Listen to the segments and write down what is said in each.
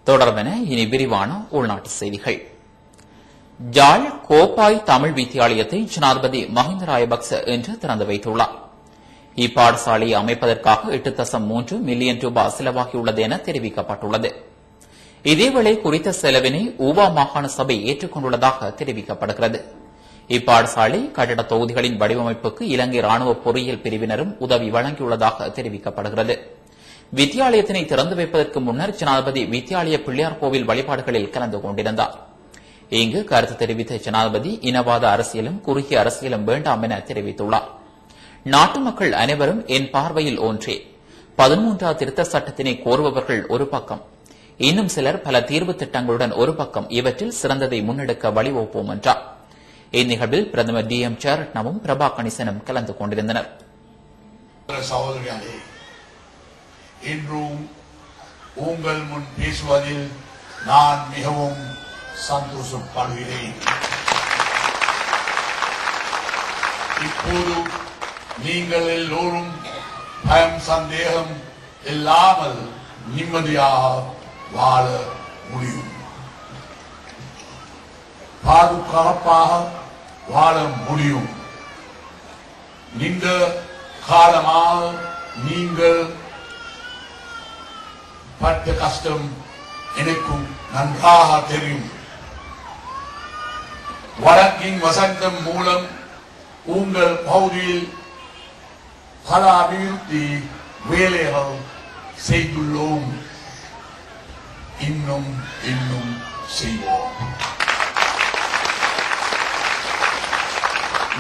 தொடர்பென இனி விரிவான உள்நாட்டு செய்திகள். யாழ் கோப்பாய் தமிழ் வித்தியாலயத்தை ஜனாதிபதி மஹிந்த ராயபக்ச இன்று திறந்து வைத்துள்ளார். இப்பாடசாலையை அமைப்பதற்காக 8.3 மில்லியன் ரூபாய் செலவாகியுள்ளது என தெரிவிக்கப்பட்டுள்ளது. இதேவேளை குறித்த செலவினை ஊவா மாகாண சபை ஏற்றுக்கொண்டுள்ளதாக தெரிவிக்கப்படுகிறது. இப்பாடசாலை கட்டட தொகுதிகளின் வடிவமைப்புக்கு இலங்கை ராணுவ பொறியியல் பிரிவினரும் உதவி வழங்கியுள்ளதாக தெரிவிக்கப்படுகிறது. வித்தியாலயத்தினை திறந்து வைப்பதற்கு முன்னர் ஜனாதிபதி வித்தியாலய பிள்ளையார் கோவில் வழிபாடுகளில் கலந்து கொண்டிருந்தார். இங்கு கருத்து தெரிவித்த ஜனாதிபதி இனவாத அரசியலும் குறுகிய அரசியலும் வேண்டாம் என தெரிவித்துள்ளார். நாட்டு மக்கள் அனைவரும் என் பார்வையில் ஒன்றே. 13வது திருத்த சட்டத்தினை கோருபவர்கள் ஒரு பக்கம், இன்னும் சிலர் பல தீர்வு திட்டங்களுடன் ஒரு பக்கம், இவற்றில் சிறந்ததை முன்னெடுக்க வழிவகுப்போம் என்றார். இந்நிகழ்வில் பிரதமர் டி எம் சேரட்னவும் பிரபா கணிசனும் கலந்து கொண்டிருந்தனர். இன்றும் உங்கள் முன் பேசுவதில் நான் மிகவும் சந்தோஷப்படுகிறேன். இப்போது நீங்கள் எல்லோரும் பயம் சந்தேகம் இல்லாமல் நிம்மதியாக வாழ முடியும், பாதுகாப்பாக வாழ முடியும். நீண்ட காலமாக நீங்கள் பட்ட கஷ்டம் எனக்கும் நன்றாக தெரியும். வழக்கின் வசந்தம் மூலம் உங்கள் பகுதியில் பல அபிவிருத்தி வேலைகள் செய்துள்ளோம், இன்னும் இன்னும் செய்வோம்.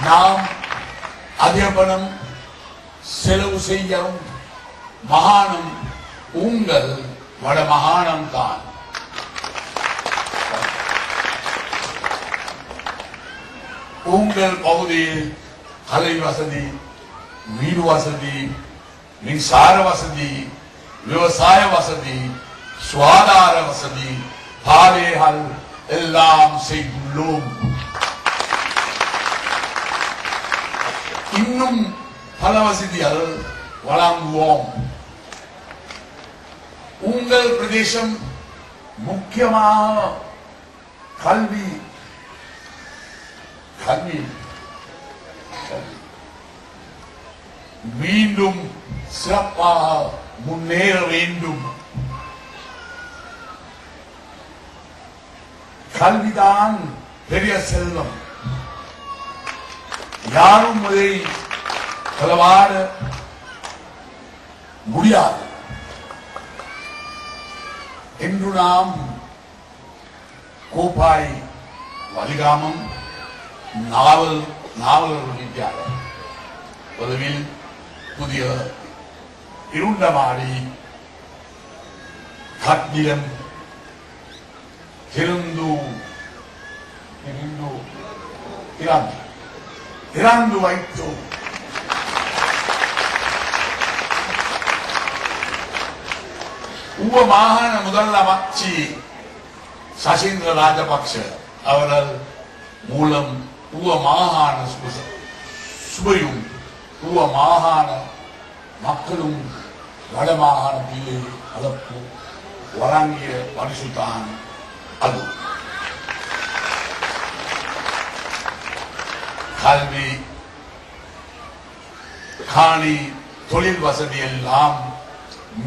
நாம் அதிக பணம் செலவு செய்யவும் மாகாணம் உங்கள் வட மாகாணம் தான். உங்கள் பகுதியில் கலை வசதி, வீடு வசதி, மின்சார வசதி, விவசாய வசதி, சுகாதார வசதி, பாதைகள் எல்லாம் செய்துள்ளோம். இன்னும் பல வசதிகள் வழங்குவோம். உங்கள் பிரதேசம் முக்கியமாக கல்வி மீண்டும் சிறப்பாக முன்னேற வேண்டும். கல்விதான் பெரிய செல்வம். யாரும் அதை களவாட முடியாது என்று நாம் கோப்பாய் வலிகாமம் நாவலர் வித்தியாலயம் உதவில் புதிய இருண்டமாடி கட்டிடம் திறந்து வைத்தோம். உப மாகாண முதலமைச்சர் சசீந்திர ராஜபக்ஷ அவர்கள் மூலம் உப மாகாண சுபையும் உப மாகாண மக்களும் வடமாகாணத்திலே அதற்கு வழங்கிய பரிசுதான் அது. கல்வி, காணி, தொழில் வசதி எல்லாம்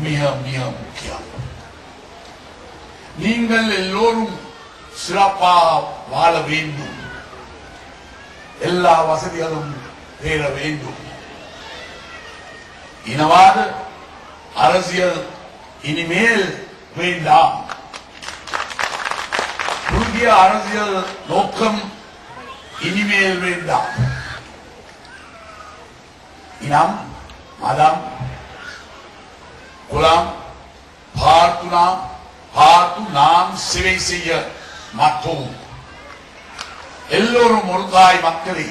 மிக மிக முக்கியம். நீங்கள் எல்லோரும் சிறப்பாக வாழ வேண்டும், எல்லா வசதிகளும் பெற வேண்டும். இனவாத அரசியல் இனிமேல் வேண்டாம். குறுகிய அரசியல் நோக்கம் இனிமேல் வேண்டாம். இனம், மதம், குலம் பார்த்து நாம் சேவை செய்ய மாட்டோம். எல்லோரும் ஒரு தாய் மக்களே.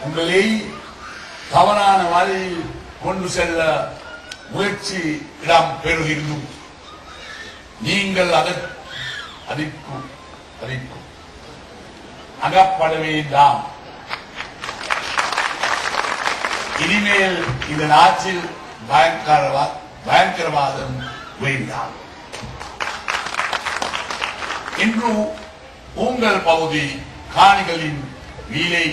உங்களை தவறான வழியில் கொண்டு செல்ல முயற்சி இடம் பெறுகின்றோம். நீங்கள் அதற்கு அகப்பட வேண்டாம். இனிமேல் இந்த நாட்டில் பயங்கரவாதம் வேண்டாம். இன்று உங்கள் பகுதி காணிகளின் விலை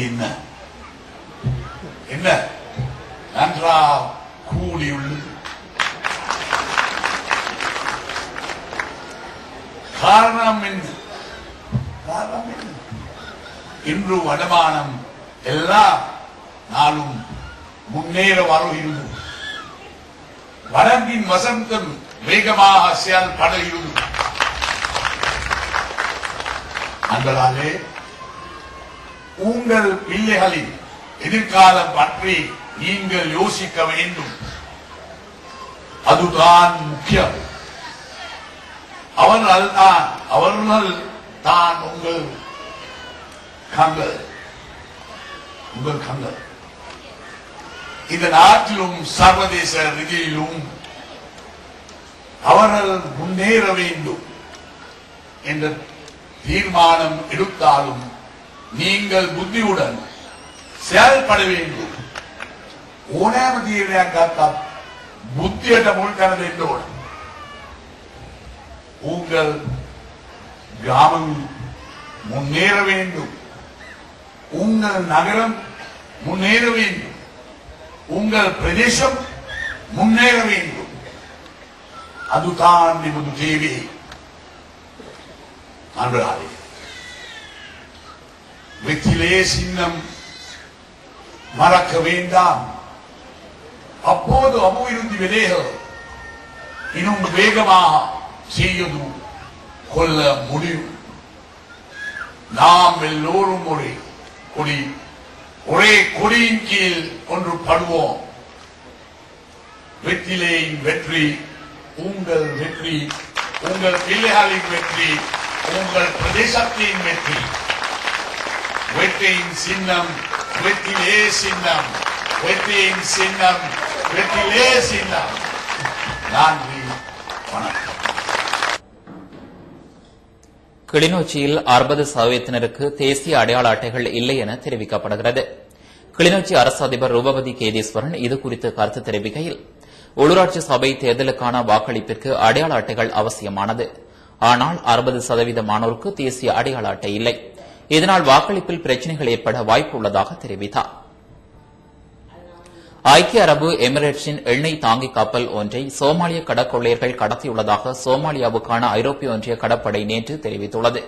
என்ன என்ன நன்றாக கூடியுள்ளது. காரணம் என்ன? இன்று வருமானம் எல்லா நாளும் முன்னேற வருகிறது. வடக்கின் வசந்தம் வேகமாக செயல்படுகிறது. அன்பர்களே, உங்கள் பிள்ளைகளின் எதிர்காலம் பற்றி நீங்கள் யோசிக்க வேண்டும். அதுதான் முக்கியம். அவர்கள் தான் உங்கள் கண்கள். இந்த நாட்டிலும் சர்வதேச ரீதியிலும் அவர்கள் முன்னேற வேண்டும் என்ற தீர்மானம் எடுத்தாலும் நீங்கள் புத்தியுடன் செயல்பட வேண்டும். புத்தியிட்ட முழுக்கிறது என்றோடு உங்கள் கிராமம் முன்னேற வேண்டும், உங்கள் நகரம் முன்னேற வேண்டும், உங்கள் பிரதேசம் முன்னேற வேண்டும். அதுதான் நமது தேவை. அன்றாடே வெற்றிலே சின்னம் மறக்க வேண்டாம். அப்போது அபிவிருத்தி விலைகள் இன்னும் வேகமாக செய்யது கொள்ள முடியும். நாம் எல்லோரும் ஒரே கொடியின் கீழ் ஒன்று படுவோம். வெற்றிலேயின் வெற்றி உங்கள் வெற்றி, உங்கள் பிள்ளைகளின் வெற்றி, உங்கள் பிரதேசத்தின் வெற்றி. வெற்றியின் சின்னம் வெற்றிலே சின்னம், வெற்றியின் சின்னம் வெற்றிலே சின்னம். நன்றி, வணக்கம். கிளிநொச்சியில் 60% தேசிய அடையாள அட்டைகள் இல்லை என தெரிவிக்கப்படுகிறது. கிளிநொச்சி அரசு அதிபர் ரூபவதி கேதீஸ்வரன் இதுகுறித்து கருத்து தெரிவிக்கையில், உள்ளூராட்சி சபை தேர்தலுக்கான வாக்களிப்பிற்கு அடையாள அட்டைகள் அவசியமானது. ஆனால் 60% மாணோருக்கு தேசிய அடையாள அட்டை இல்லை. இதனால் வாக்களிப்பில் பிரச்சினைகள் ஏற்பட வாய்ப்பு உள்ளதாக தெரிவித்தார். ஐக்கிய அரபு எமிரேட்ஸின் எண்ணெய் தாங்கி கப்பல் ஒன்றை சோமாலிய கடற்கொள்ளையர்கள் கடத்தியுள்ளதாக சோமாலியாவுக்கான ஐரோப்பிய ஒன்றிய கடற்படை நேற்று தெரிவித்துள்ளது.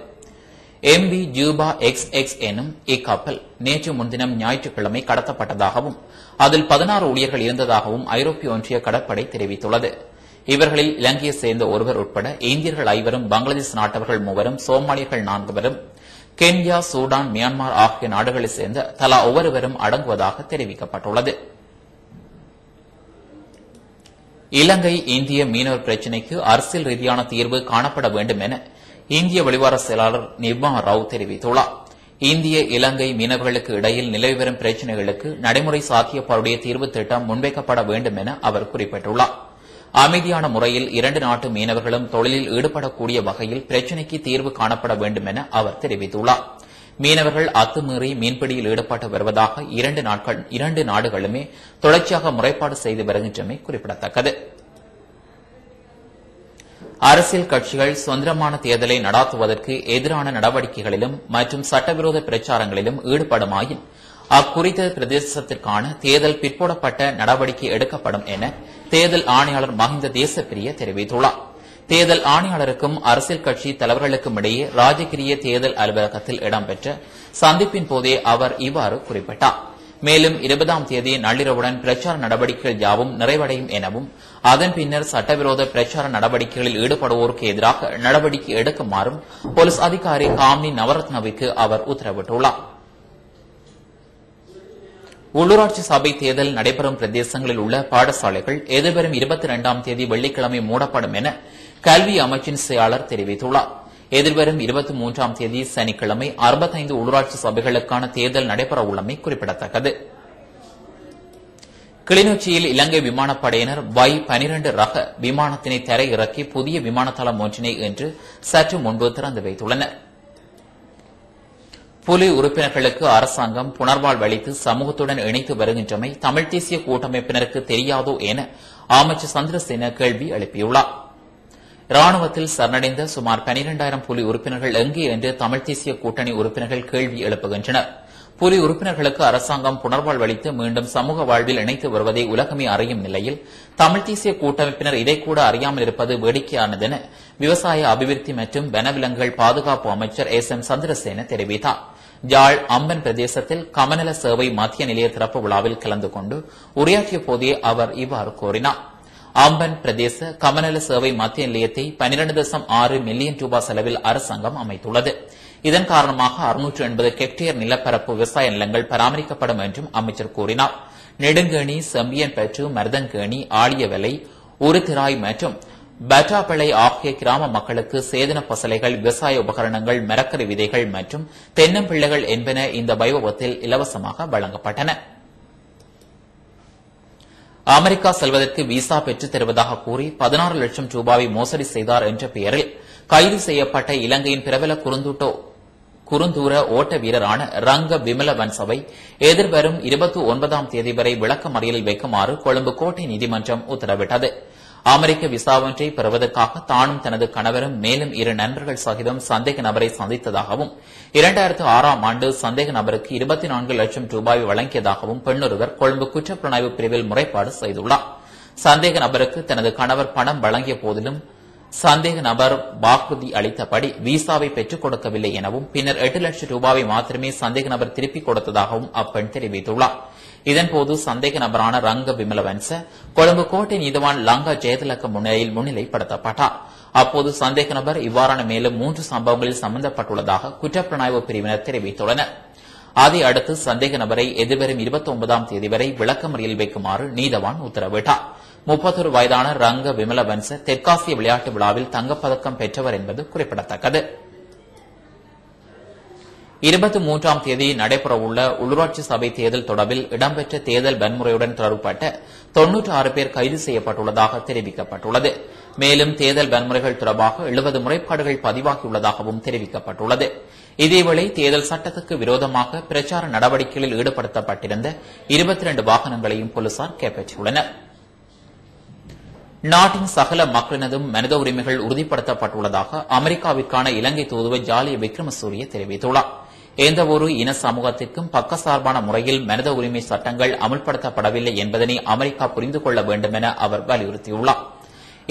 MV ஜூபா XX எனும் இக்கப்பல் நேற்று முன்தினம் ஞாயிற்றுக்கிழமை கடத்தப்பட்டதாகவும் அதில் 16 ஊழியர்கள் இருந்ததாகவும் ஐரோப்பிய ஒன்றிய கடற்படை தெரிவித்துள்ளது. இவர்களில் இலங்கையை சேர்ந்த ஒருவர் உட்பட இந்தியர்கள் 5 பங்களாதேஷ் நாட்டவர்கள் 3 சோமாலியர்கள் 4 கென்யா, சூடான், மியான்மர் ஆகிய நாடுகளைச் சேர்ந்த தலா ஒவ்வொருவரும் அடங்குவதாக தெரிவிக்கப்பட்டுள்ளது. இலங்கை இந்திய மீனவர் பிரச்சினைக்கு அரசியல் ரீதியான தீர்வு காணப்பட வேண்டும் என இந்திய வெளிவார செயலாளர் நிர்மா ராவ் தெரிவித்துள்ளார். இந்திய இலங்கை மீனவர்களுக்கு இடையில் நிலவி வரும் பிரச்சினைகளுக்கு நடைமுறை சாத்தியப்பாடுடைய தீர்வு திட்டம் முன்வைக்கப்பட வேண்டும் என அவர் குறிப்பிட்டுள்ளார். அமைதியான முறையில் 2 நாட்டு மீனவர்களும் தொழிலில் ஈடுபடக்கூடிய வகையில் பிரச்சினைக்கு தீர்வு காணப்பட வேண்டும் என அவர் தெரிவித்துள்ளார். மீனவர்கள் அத்துமீறி மீன்பிடியில் ஈடுபட்டு வருவதாக 2 நாடுகளுமே தொடர்ச்சியாக முறைப்பாடு செய்து வருகின்றமை குறிப்பிடத்தக்கது. அரசியல் கட்சிகள் சுதந்திரமான தேர்தலை நடாத்துவதற்கு எதிரான நடவடிக்கைகளிலும் மற்றும் சட்டவிரோத பிரச்சாரங்களிலும் ஈடுபடுமாயின் அக்குறித்த பிரதேசத்திற்கான தேர்தல் பிற்போடப்பட்ட நடவடிக்கை எடுக்கப்படும் என தேர்தல் ஆணையாளர் மஹிந்த தேசப்பிரிய தெரிவித்துள்ளார். தேர்தல் ஆணையாளருக்கும் அரசியல் கட்சி தலைவர்களுக்கும் இடையே ராஜகிரிய தேர்தல் அலுவலகத்தில் இடம்பெற்ற சந்திப்பின் போதே அவர் இவ்வாறு குறிப்பிட்டார். மேலும் 20ஆம் தேதி நள்ளிரவுடன் பிரச்சார நடவடிக்கைகள் யாவும் நிறைவடையும் எனவும் அதன் பின்னர் சட்டவிரோத பிரச்சார நடவடிக்கைகளில் ஈடுபடுவோருக்கு எதிராக நடவடிக்கை எடுக்குமாறும் போலீஸ் அதிகாரி காமினி நவரத்னவிற்கு அவர் உத்தரவிட்டுள்ளார். உள்ளூராட்சி சபை தேர்தல் நடைபெறும் பிரதேசங்களில் உள்ள பாடசாலைகள் எதிர்வரும் 22ஆம் தேதி வெள்ளிக்கிழமை மூடப்படும் என கல்வி அமைச்சின் செயலாளர் தெரிவித்துள்ளார். எதிர்வரும் 23ஆம் தேதி சனிக்கிழமை 65 உள்ளூராட்சி சபைகளுக்கான தேர்தல் நடைபெற உள்ளமை குறிப்பிடத்தக்கது. கிளிநொச்சியில் இலங்கை விமானப்படையினர் Y-12 ரக விமானத்தினை தரையிறக்கி புதிய விமான தளம் ஒன்றினை இன்று சற்று முன்பு திறந்து வைத்துள்ளனர். புலி உறுப்பினர்களுக்கு அரசாங்கம் புனர்வாழ்வு அளித்து சமூகத்துடன் இணைத்து வருகின்றமை தமிழ் தேசிய கூட்டமைப்பினருக்கு தெரியாதோ என அமைச்சர் சந்திரசேன கேள்வி எழுப்பியுள்ளார். ராணுவத்தில் சரணடைந்த சுமார் 12,000 புலி உறுப்பினர்கள் எங்கே என்று தமிழ் தேசிய கூட்டணி உறுப்பினர்கள் கேள்வி எழுப்புகின்றனர். புலி உறுப்பினர்களுக்கு அரசாங்கம் புனர்வாழ்வு அளித்து மீண்டும் சமூக வாழ்வில் இணைத்து வருவதை உலகமே அறியும் நிலையில் தமிழ் தேசிய கூட்டமைப்பினர் இதைக்கூட அறியாமல் இருப்பது வேடிக்கையானது என விவசாய அபிவிருத்தி மற்றும் வனவிலங்குகள் பாதுகாப்பு அமைச்சர் எம் சந்திரசேன தெரிவித்தார். யாழ் அம்பன் பிரதேசத்தில் கமநல சேவை மத்திய நிலைய திறப்பு விழாவில் கலந்து கொண்டு உரையாற்றிய போதே அவர் இவ்வாறு கூறினார். அம்பன் பிரதேச கமநல சேவை மத்திய நிலையத்தை 12.6 மில்லியன் ரூபாய் செலவில் அரசாங்கம் அமைத்துள்ளது. இதன் காரணமாக 680 ஹெக்டேர் நிலப்பரப்பு விவசாய நிலங்கள் பராமரிக்கப்படும் என்றும் அமைச்சர் கூறினார். நெடுங்கேணி, செம்பியன்பற்று, மருதங்கேணி, ஆழியவலை, உருத்திராய் மற்றும் பட்டாப்பளை ஆகிய கிராம மக்களுக்கு சேதன பசலைகள், விவசாய உபகரணங்கள், மரக்கறி விதைகள் மற்றும் தென்னம்பிள்ளைகள் என்பன இந்த வைபவத்தில் இலவசமாக வழங்கப்பட்டன. அமெரிக்கா செல்வதற்கு விசா பெற்றுத் தருவதாக கூறி 16 லட்சம் ரூபாயை மோசடி செய்தார் என்ற பெயரில் கைது செய்யப்பட்ட இலங்கையின் பிரபல குறுந்தூர ஓட்ட வீரரான ரங்க விமலவன்சவை எதிர்வரும் 29ஆம் தேதி வரை விளக்கமறியலில் வைக்குமாறு கொழும்பு கோட்டை நீதிமன்றம் உத்தரவிட்டது. அமெரிக்க விசா ஒன்றை பெறுவதற்காக தானும் தனது கணவரும் மேலும் 2 நண்பர்கள் சகிதம் சந்தேக நபரை சந்தித்ததாகவும் 2006ஆம் ஆண்டு சந்தேக நபருக்கு 24 லட்சம் ரூபாய் வழங்கியதாகவும் பெண்ணொருவர் கொழும்பு குற்றப்புலனாய்வு பிரிவில் முறைப்பாடு செய்துள்ளார். சந்தேக நபருக்கு தனது கணவர் பணம் வழங்கிய போதிலும் சந்தேக நபர் வாக்குறுதி அளித்தபடி விசாவை பெற்றுக் கொடுக்கவில்லை எனவும் பின்னர் 8 லட்சம் ரூபாயை மாத்திரமே சந்தேக நபர் திருப்பிக் கொடுத்ததாகவும் அப்பெண் தெரிவித்துள்ளார். இதன்போது சந்தேக நபரான ரங்க விமலவன்ச கொழும்பு கோட்டை நீதிவான் லங்கா ஜெயதிலக்க முன்னிலையில் முன்னிலைப்படுத்தப்பட்டார். அப்போது சந்தேக நபர் இவ்வாறான மேலும் 3 சம்பவங்களில் சம்பந்தப்பட்டுள்ளதாக குற்றப்புலனாய்வு பிரிவினர் தெரிவித்துள்ளனர். அதை அடுத்து சந்தேக நபரை எதிர்வரும் 29ஆம் தேதி வரை விளக்கமறியலில் வைக்குமாறு நீதவான் உத்தரவிட்டார். 31 வயதான ரங்க விமலவன்ச தெற்காசிய விளையாட்டு விழாவில் தங்கப்பதக்கம் பெற்றவர் என்பது குறிப்பிடத்தக்கது. 23ஆம் தேதி நடைபெறவுள்ள உள்ளூராட்சி சபை தேர்தல் தொடர்பில் இடம்பெற்ற தேர்தல் வன்முறையுடன் தொடர்புபட்ட 96 பேர் கைது செய்யப்பட்டுள்ளதாக தெரிவிக்கப்பட்டுள்ளது. மேலும் தேர்தல் வன்முறைகள் தொடர்பாக 70 முறைப்பாடுகள் பதிவாகியுள்ளதாகவும் தெரிவிக்கப்பட்டுள்ளது. இதேவேளை தேர்தல் சட்டத்துக்கு விரோதமாக பிரச்சார நடவடிக்கைகளில் ஈடுபடுத்தப்பட்டிருந்த 22 வாகனங்களையும் போலீசார் கைப்பற்றியுள்ளனர். நாட்டின் சகல மக்களினதும் மனித உரிமைகள் உறுதிப்படுத்தப்பட்டுள்ளதாக அமெரிக்காவிற்கான இலங்கை தூதுவர் ஜாலிய விக்ரமசூரிய தெரிவித்துள்ளார். எந்தவொரு இன சமூகத்திற்கும் பக்கசார்பான முறையில் மனித உரிமை சட்டங்கள் அமுல்படுத்தப்படவில்லை என்பதனை அமெரிக்கா புரிந்து கொள்ள வேண்டும் என அவர் வலியுறுத்தியுள்ளார்.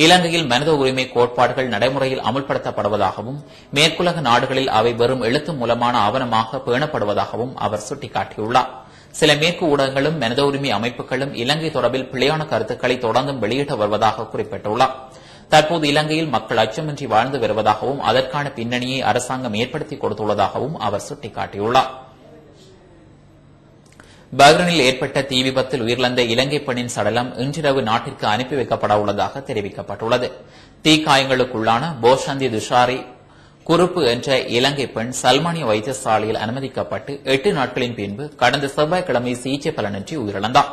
இலங்கையில் மனித உரிமை கோட்பாடுகள் நடைமுறையில் அமுல்படுத்தப்படுவதாகவும் மேற்குலக நாடுகளில் அவை வெறும் எழுத்து மூலமான ஆவணமாக பேணப்படுவதாகவும் அவர் சுட்டிக்காட்டியுள்ளார். சில மேற்கு ஊடகங்களும் மனித உரிமை அமைப்புகளும் இலங்கை தொடர்பில் பிழையான கருத்துக்களை தொடர்ந்தும் வெளியிட்டு வருவதாக குறிப்பிட்டுள்ளார். தற்போது இலங்கையில் மக்கள் அச்சமின்றி வாழ்ந்து வருவதாகவும் அதற்கான பின்னணியை அரசாங்கம் ஏற்படுத்திக் கொடுத்துள்ளதாகவும் அவர் சுட்டிக்காட்டியுள்ளார். பஹ்ரைனில் ஏற்பட்ட தீ விபத்தில் உயிரிழந்த இலங்கை பெண்ணின் சடலம் இன்றிரவு நாட்டிற்கு அனுப்பி வைக்கப்பட உள்ளதாக தெரிவிக்கப்பட்டுள்ளது. தீக்காயங்களுக்குள்ளான போஷந்தி துஷாரி குறுப்பு என்ற இலங்கை பெண் சல்மானிய வைத்தியசாலையில் அனுமதிக்கப்பட்டு 8 நாட்களின் பின்பு கடந்த செவ்வாய்க்கிழமை சிகிச்சை பலனின்றி உயிரிழந்தார்.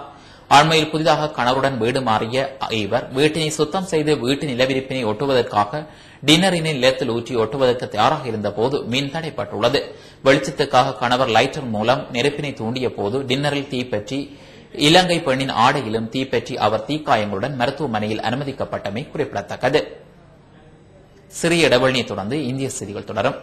அண்மையில் புதிதாக கணவருடன் வீடு மாறிய இவர் வீட்டினை சுத்தம் செய்து வீட்டு நிலவிரிப்பினை ஒட்டுவதற்காக டின்னரினை நிலத்தில் ஊற்றி ஒட்டுவதற்கு தயாராக இருந்தபோது மின் தடைப்பட்டுள்ளது. வெளிச்சத்துக்காக கணவர் லைட்டர் மூலம் நெருப்பினை தூண்டிய போது டின்னரில் தீப்பற்றி இலங்கை பெண்ணின் ஆடையிலும் தீப்பற்றி அவர் தீக்காயங்களுடன் மருத்துவமனையில் அனுமதிக்கப்பட்டமை குறிப்பிடத்தக்கது. சிறிய இடைவெளியை தொடர்ந்து இந்திய செய்திகள் தொடரும்.